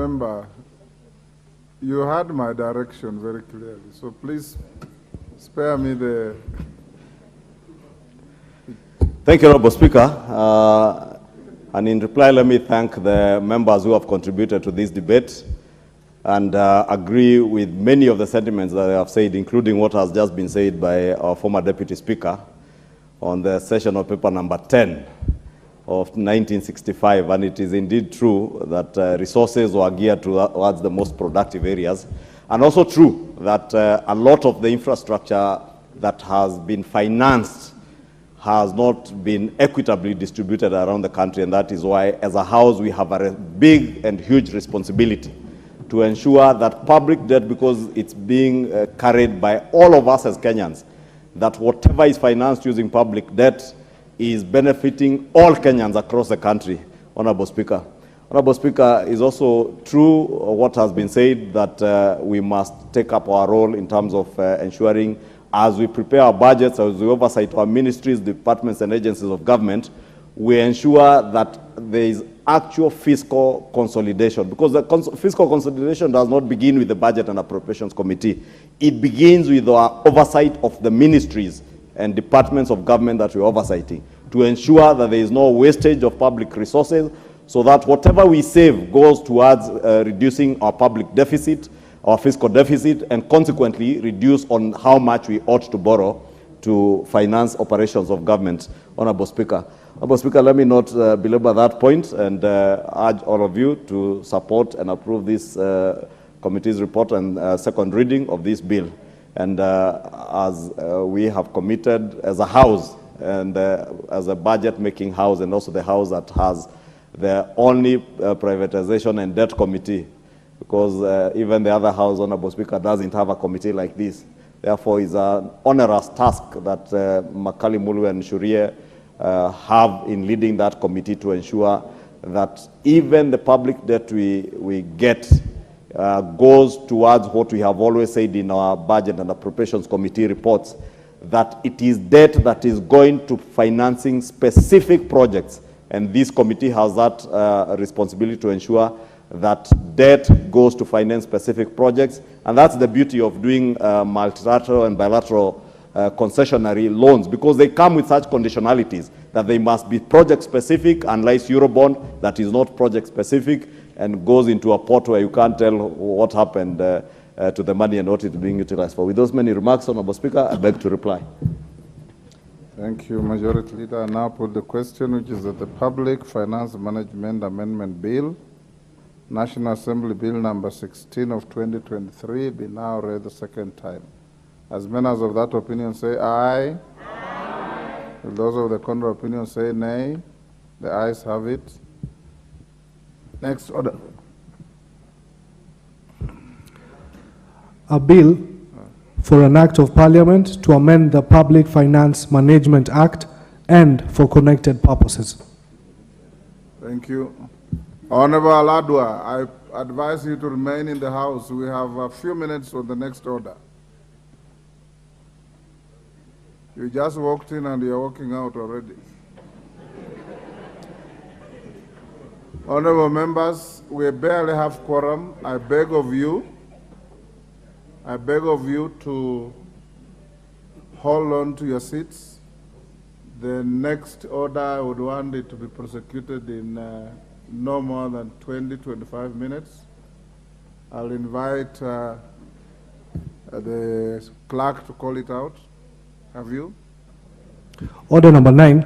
member, you had my direction very clearly, so please spare me the... Thank you, Honorable Speaker. And in reply, let me thank the members who have contributed to this debate and agree with many of the sentiments that they have said, including what has just been said by our former Deputy Speaker on the session of paper number 10 of 1965. And it is indeed true that resources were geared towards the most productive areas. And also true that a lot of the infrastructure that has been financed has not been equitably distributed around the country, and that is why, as a House, we have a big and huge responsibility to ensure that public debt, because it's being carried by all of us as Kenyans, that whatever is financed using public debt is benefiting all Kenyans across the country, Honorable Speaker. Honorable Speaker, is also true what has been said, that we must take up our role in terms of ensuring, as we prepare our budgets, as we oversight our ministries, departments, and agencies of government, we ensure that there is actual fiscal consolidation. Because the fiscal consolidation does not begin with the Budget and Appropriations Committee. It begins with our oversight of the ministries and departments of government that we're oversighting, to ensure that there is no wastage of public resources, so that whatever we save goes towards reducing our public deficit, our fiscal deficit, and consequently reduce on how much we ought to borrow to finance operations of government. Honorable Speaker. Honorable Speaker, let me not belabor that point and urge all of you to support and approve this committee's report and second reading of this bill. And as we have committed as a House and as a budget-making House, and also the House that has the only privatization and debt committee, because even the other House, Honorable Speaker, doesn't have a committee like this. Therefore, it's an onerous task that Makali Mulu and Shurie have in leading that committee to ensure that even the public debt we get goes towards what we have always said in our Budget and Appropriations Committee reports, that it is debt that is going to financing specific projects. And this committee has that responsibility to ensure that debt goes to finance specific projects. And that's the beauty of doing multilateral and bilateral concessionary loans, because they come with such conditionalities that they must be project specific, unlike Eurobond that is not project specific and goes into a pot where you can't tell what happened to the money and what it's being utilized for. With those many remarks, Honorable Speaker, I beg to reply. Thank you, Majority Leader. I now put the question, which is that the Public Finance Management Amendment Bill, National Assembly Bill number 16 of 2023, be now read the second time. As members of that opinion say aye. Aye. Will those of the contrary opinion say nay? The ayes have it. Next order. A bill for an act of parliament to amend the Public Finance Management Act and for connected purposes. Thank you. Honorable Aladwa, I advise you to remain in the House. We have a few minutes for the next order. You just walked in and you're walking out already. Honorable members, we barely have quorum. I beg of you to hold on to your seats. The next order, I would want it to be prosecuted in no more than 20-25 minutes. I'll invite the clerk to call it out. Have you? Order number 9.